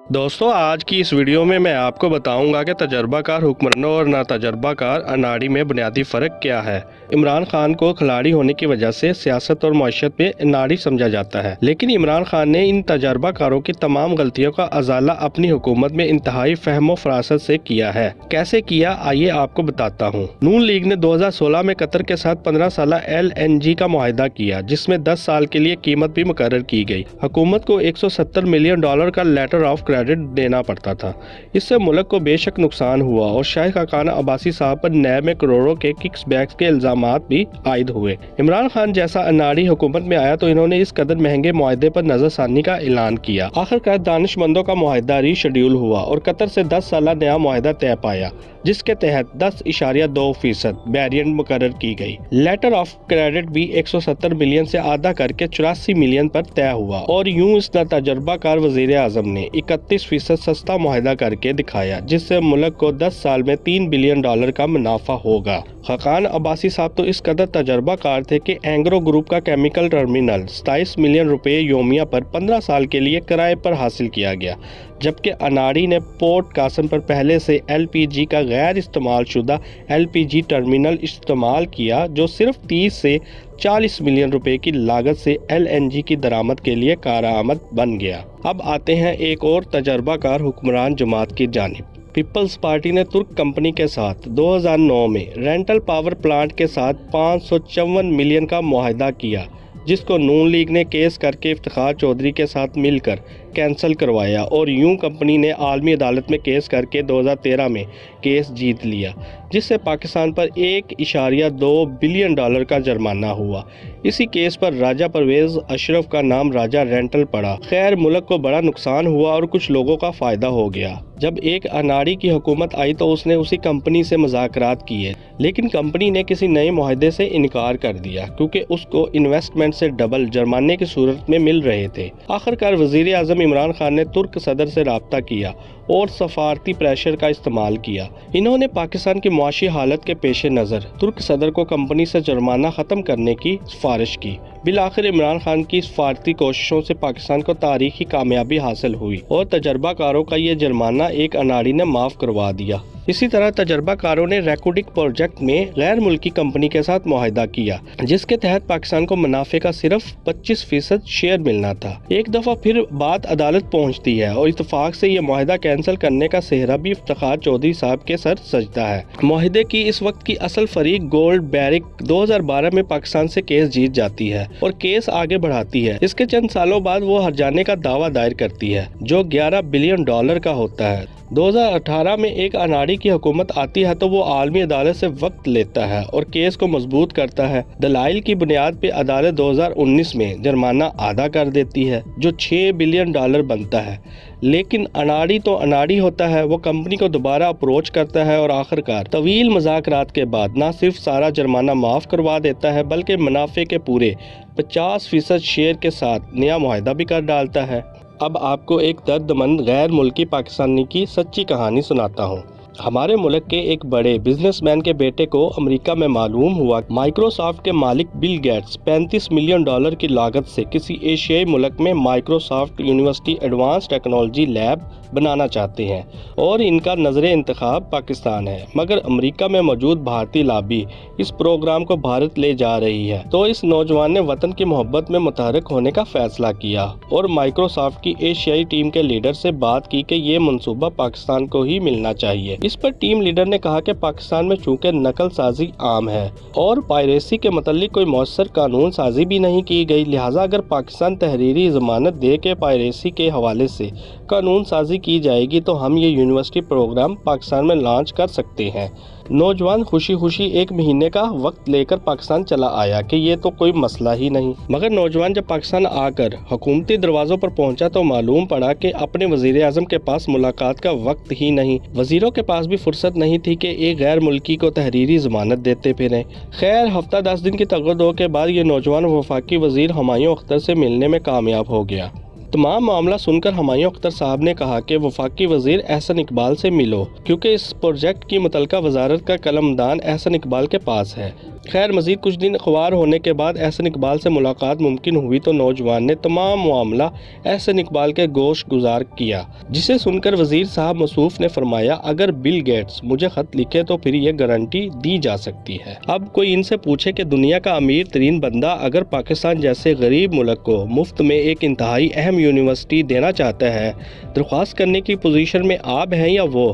دوستو آج کی اس ویڈیو میں آپ کو بتاؤں گا کہ تجربہ کار حکمرانوں اور ناتجربہ کار اناڑی میں بنیادی فرق کیا ہے۔ عمران خان کو کھلاڑی ہونے کی وجہ سے سیاست اور معیشت میں اناڑی سمجھا جاتا ہے، لیکن عمران خان نے ان تجربہ کاروں کی تمام غلطیوں کا ازالہ اپنی حکومت میں انتہائی فہم و فراست سے کیا ہے۔ کیسے کیا آئیے آپ کو بتاتا ہوں۔ نون لیگ نے 2016 میں قطر کے ساتھ 15 سالہ LNG کا معاہدہ کیا، جس میں 10 سال کے لیے قیمت بھی مقرر کی گئی۔ حکومت کو $170 ملین کا لیٹر آف کریڈٹ دینا پڑتا تھا۔ اس سے ملک کو بے شک نقصان ہوا اور شاہ خاقان عباسی صاحب پر نیب میں کروڑوں کے ککس بیکس کے الزامات بھی عائد ہوئے۔ عمران خان جیسا اناڑی حکومت میں آیا تو انہوں نے اس قدر مہنگے معاہدے پر نظر ثانی کا اعلان کیا۔ آخرکار دانش مندوں کا معاہدہ ری شیڈول ہوا اور قطر سے 10 سالہ نیا معاہدہ طے پایا، جس کے تحت 10.2% ویرینٹ مقرر کی گئی۔ لیٹر آف کریڈٹ بھی 170 ملین سے آدھا کر کے 84 ملین پر طے ہوا اور یوں اس تجربہ کار وزیر اعظم نے 31% سستا معاہدہ کر کے دکھایا، جس سے ملک کو 10 سال میں $3 بلین کا منافع ہوگا۔ خاقان عباسی صاحب تو اس قدر تجربہ کار تھے کہ اینگرو گروپ کا کیمیکل ٹرمینل 27 ملین روپے یومیہ پر 15 سال کے لیے کرائے پر حاصل کیا گیا، جبکہ اناڑی نے پورٹ قاسم پر پہلے سے LPG کا غیر استعمال شدہ LPG ٹرمینل استعمال کیا، جو صرف 30 سے 40 ملین روپے کی لاگت سے LNG کی درآمد کے لیے کارآمد بن گیا۔ اب آتے ہیں ایک اور تجربہ کار حکمران جماعت کی جانب۔ پیپلز پارٹی نے ترک کمپنی کے ساتھ 2009 میں رینٹل پاور پلانٹ کے ساتھ 554 ملین کا معاہدہ کیا، جس کو نون لیگ نے کیس کر کے افتخار چودھری کے ساتھ مل کر کینسل کروایا اور یوں کمپنی نے عالمی عدالت میں کیس کر کے 2013 میں کیس جیت لیا، جس سے پاکستان پر $1.2 بلین کا جرمانہ ہوا۔ اسی کیس پر راجہ پرویز اشرف کا نام راجہ رینٹل پڑا۔ خیر ملک کو بڑا نقصان ہوا اور کچھ لوگوں کا فائدہ ہو گیا۔ جب ایک اناڑی کی حکومت آئی تو اس نے اسی کمپنی سے مذاکرات کیے، لیکن کمپنی نے کسی نئے معاہدے سے انکار کر دیا کیونکہ اس کو انویسٹمنٹ سے ڈبل جرمانے کی صورت میں مل رہے تھے۔ آخرکار وزیر اعظم عمران خان نے ترک صدر سے رابطہ کیا اور سفارتی پریشر کا استعمال کیا۔ انہوں نے پاکستان کی معاشی حالت کے پیش نظر ترک صدر کو کمپنی سے جرمانہ ختم کرنے کی سفارش کی۔ بالآخر عمران خان کی سفارتی کوششوں سے پاکستان کو تاریخی کامیابی حاصل ہوئی اور تجربہ کاروں کا یہ جرمانہ ایک اناڑی نے معاف کروا دیا۔ اسی طرح تجربہ کاروں نے ریکوڈک پروجیکٹ میں غیر ملکی کمپنی کے ساتھ معاہدہ کیا، جس کے تحت پاکستان کو منافع کا صرف 25% شیئر ملنا تھا۔ ایک دفعہ پھر بات عدالت پہنچتی ہے اور اتفاق سے یہ معاہدہ کینسل کرنے کا سہرا بھی افتخار چودھری صاحب کے سر سجتا ہے۔ معاہدے کی اس وقت کی اصل فریق گولڈ بیرک 2012 میں پاکستان سے کیس جیت جاتی ہے اور کیس آگے بڑھاتی ہے۔ اس کے چند سالوں بعد وہ ہر جانے کا دعویٰ دائر کرتی ہے، جو $11 بلین کا ہوتا ہے۔ 2018 میں ایک اناڑی کی حکومت آتی ہے تو وہ عالمی عدالت سے وقت لیتا ہے اور کیس کو مضبوط کرتا ہے۔ دلائل کی بنیاد پہ عدالت 2019 میں جرمانہ آدھا کر دیتی ہے، جو $6 بلین بنتا ہے، لیکن اناڑی تو اناڑی ہوتا ہے، وہ کمپنی کو دوبارہ اپروچ کرتا ہے اور آخرکار طویل مذاکرات کے بعد نہ صرف سارا جرمانہ معاف کروا دیتا ہے بلکہ منافع کے پورے 50% شیئر کے ساتھ نیا معاہدہ بھی کر ڈالتا ہے۔ اب آپ کو ایک درد مند غیر ملکی پاکستانی کی سچی کہانی سناتا ہوں۔ ہمارے ملک کے ایک بڑے بزنس مین کے بیٹے کو امریکہ میں معلوم ہوا کہ مائکروسافٹ کے مالک بل گیٹس $35 ملین کی لاگت سے کسی ایشیائی ملک میں Microsoft university advance technology lab بنانا چاہتے ہیں اور ان کا نظر انتخاب پاکستان ہے، مگر امریکہ میں موجود بھارتی لابی اس پروگرام کو بھارت لے جا رہی ہے۔ تو اس نوجوان نے وطن کی محبت میں متحرک ہونے کا فیصلہ کیا اور مائکروسافٹ کی ایشیائی ٹیم کے لیڈر سے بات کی کہ یہ منصوبہ پاکستان کو ہی ملنا چاہیے۔ اس پر ٹیم لیڈر نے کہا کہ پاکستان میں چونکہ نقل سازی عام ہے اور پائریسی کے متعلق کوئی مؤثر قانون سازی بھی نہیں کی گئی، لہٰذا اگر پاکستان تحریری ضمانت دے کے پائریسی کے حوالے سے قانون سازی کی جائے گی تو ہم یہ یونیورسٹی پروگرام پاکستان میں لانچ کر سکتے ہیں۔ نوجوان خوشی خوشی 1 مہینے کا وقت لے کر پاکستان چلا آیا کہ یہ تو کوئی مسئلہ ہی نہیں، مگر نوجوان جب پاکستان آ کر حکومتی دروازوں پر پہنچا تو معلوم پڑا کہ اپنے وزیر اعظم کے پاس ملاقات کا وقت ہی نہیں، وزیروں کے پاس بھی فرصت نہیں تھی کہ ایک غیر ملکی کو تحریری ضمانت دیتے پھریں۔ خیر ہفتہ 10 دن کی تگودو کے بعد یہ نوجوان وفاقی وزیر ہمایوں اختر سے ملنے میں کامیاب ہو گیا۔ تمام معاملہ سن کر ہمایوں اختر صاحب نے کہا کہ وفاقی وزیر احسن اقبال سے ملو، کیونکہ اس پروجیکٹ کی متعلقہ وزارت کا قلمدان احسن اقبال کے پاس ہے۔ خیر مزید کچھ دن اخبار ہونے کے بعد احسن اقبال سے ملاقات ممکن ہوئی تو نوجوان نے تمام معاملہ احسن اقبال کے گوش گزار کیا، جسے سن کر وزیر صاحب موصوف نے فرمایا اگر بل گیٹس مجھے خط لکھے تو پھر یہ گارنٹی دی جا سکتی ہے۔ اب کوئی ان سے پوچھے کہ دنیا کا امیر ترین بندہ اگر پاکستان جیسے غریب ملک کو مفت میں ایک انتہائی اہم یونیورسٹی دینا چاہتا ہے، درخواست کرنے کی پوزیشن میں آپ ہیں یا وہ؟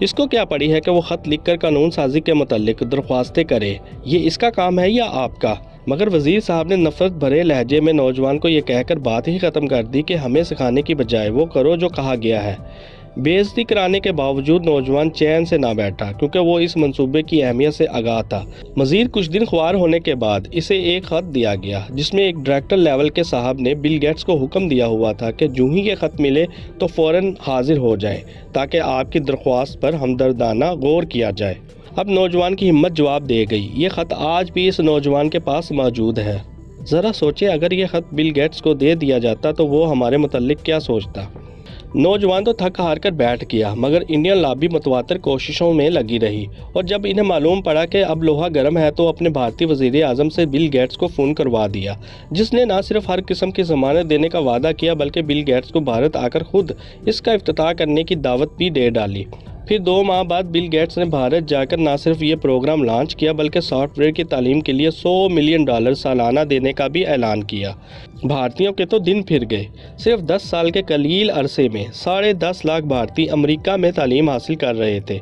اس کو کیا پڑی ہے کہ وہ خط لکھ کر قانون سازی کے متعلق درخواستیں کرے؟ یہ اس کا کام ہے یا آپ کا؟ مگر وزیر صاحب نے نفرت بھرے لہجے میں نوجوان کو یہ کہہ کر بات ہی ختم کر دی کہ ہمیں سکھانے کی بجائے وہ کرو جو کہا گیا ہے۔ بے عزتی کرانے کے باوجود نوجوان چین سے نہ بیٹھا کیونکہ وہ اس منصوبے کی اہمیت سے آگاہ تھا۔ مزید کچھ دن خوار ہونے کے بعد اسے ایک خط دیا گیا جس میں ایک ڈائریکٹر لیول کے صاحب نے بل گیٹس کو حکم دیا ہوا تھا کہ جو ہی یہ خط ملے تو فوراً حاضر ہو جائیں تاکہ آپ کی درخواست پر ہمدردانہ غور کیا جائے۔ اب نوجوان کی ہمت جواب دے گئی۔ یہ خط آج بھی اس نوجوان کے پاس موجود ہے۔ ذرا سوچیں اگر یہ خط بل گیٹس کو دے دیا جاتا تو وہ ہمارے متعلق کیا سوچتا؟ نوجوان تو تھک ہار کر بیٹھ گیا مگر انڈین لابی متواتر کوششوں میں لگی رہی، اور جب انہیں معلوم پڑا کہ اب لوہا گرم ہے تو اپنے بھارتی وزیر اعظم سے بل گیٹس کو فون کروا دیا، جس نے نہ صرف ہر قسم کی ضمانت دینے کا وعدہ کیا بلکہ بل گیٹس کو بھارت آ کر خود اس کا افتتاح کرنے کی دعوت بھی دے ڈالی۔ پھر 2 ماہ بعد بل گیٹس نے بھارت جا کر نہ صرف یہ پروگرام لانچ کیا بلکہ سافٹ ویئر کی تعلیم کے لیے $100 ملین سالانہ دینے کا بھی اعلان کیا۔ بھارتیوں کے تو دن پھر گئے۔ صرف 10 سال کے قلیل عرصے میں 10.5 لاکھ بھارتی امریکہ میں تعلیم حاصل کر رہے تھے،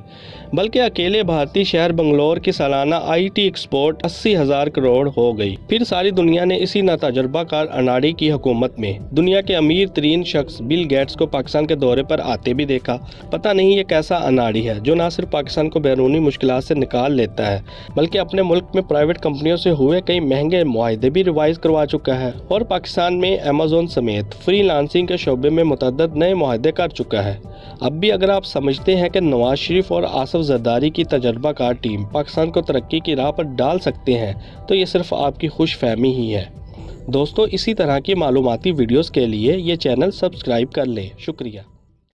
بلکہ اکیلے بھارتی شہر بنگلور کی سالانہ IT ایکسپورٹ 80,000 کروڑ ہو گئی۔ پھر ساری دنیا نے اسی ناتجربہ کار اناڑی کی حکومت میں دنیا کے امیر ترین شخص بل گیٹس کو پاکستان کے دورے پر آتے بھی دیکھا۔ پتہ نہیں یہ کیسا اناڑی ہے جو نہ صرف پاکستان کو بیرونی مشکلات سے نکال لیتا ہے بلکہ اپنے ملک میں پرائیویٹ کمپنیوں سے ہوئے کئی مہنگے معاہدے بھی ریوائز کروا چکا ہے، اور پاکستان میں ایمیزون سمیت فری لانسنگ کے شعبے میں متعدد نئے معاہدے کر چکا ہے۔ اب بھی اگر آپ سمجھتے ہیں کہ نواز شریف اور آصف زرداری کی تجربہ کار ٹیم پاکستان کو ترقی کی راہ پر ڈال سکتے ہیں تو یہ صرف آپ کی خوش فہمی ہی ہے۔ دوستو اسی طرح کی معلوماتی ویڈیوز کے لیے یہ چینل سبسکرائب کر لیں۔ شکریہ۔